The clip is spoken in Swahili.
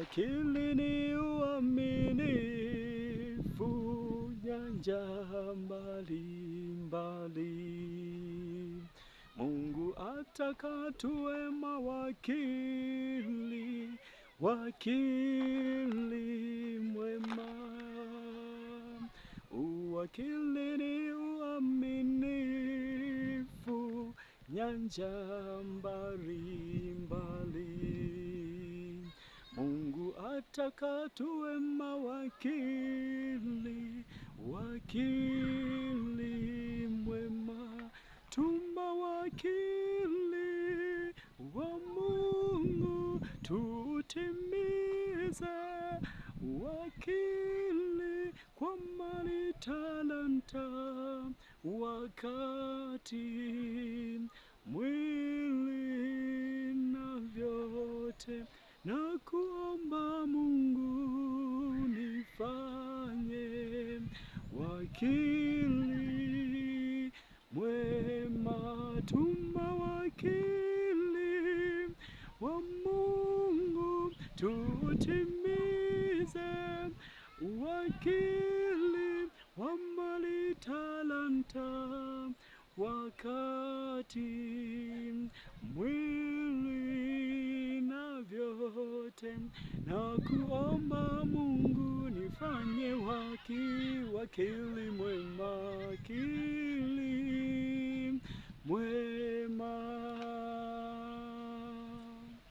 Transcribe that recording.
Wakili ni uaminifu, nyanja mbalimbali. Mungu ataka tuwe mawakili, wakili mwema. Uwakili ni uaminifu, nyanja mbalimbali. Mungu ataka tuwe mawakili, wakili mwema. Tumawakili wa Mungu tutimize, wakili kwa mali talanta, wakati, mwili na vyote. Na kuomba Mungu nifanye wakili mwema. Tumawakili wa Mungu tutimize, wakili wa mali talanta, wakati, mwili na vyote. Na kuomba Mungu nifanye wakili mwema.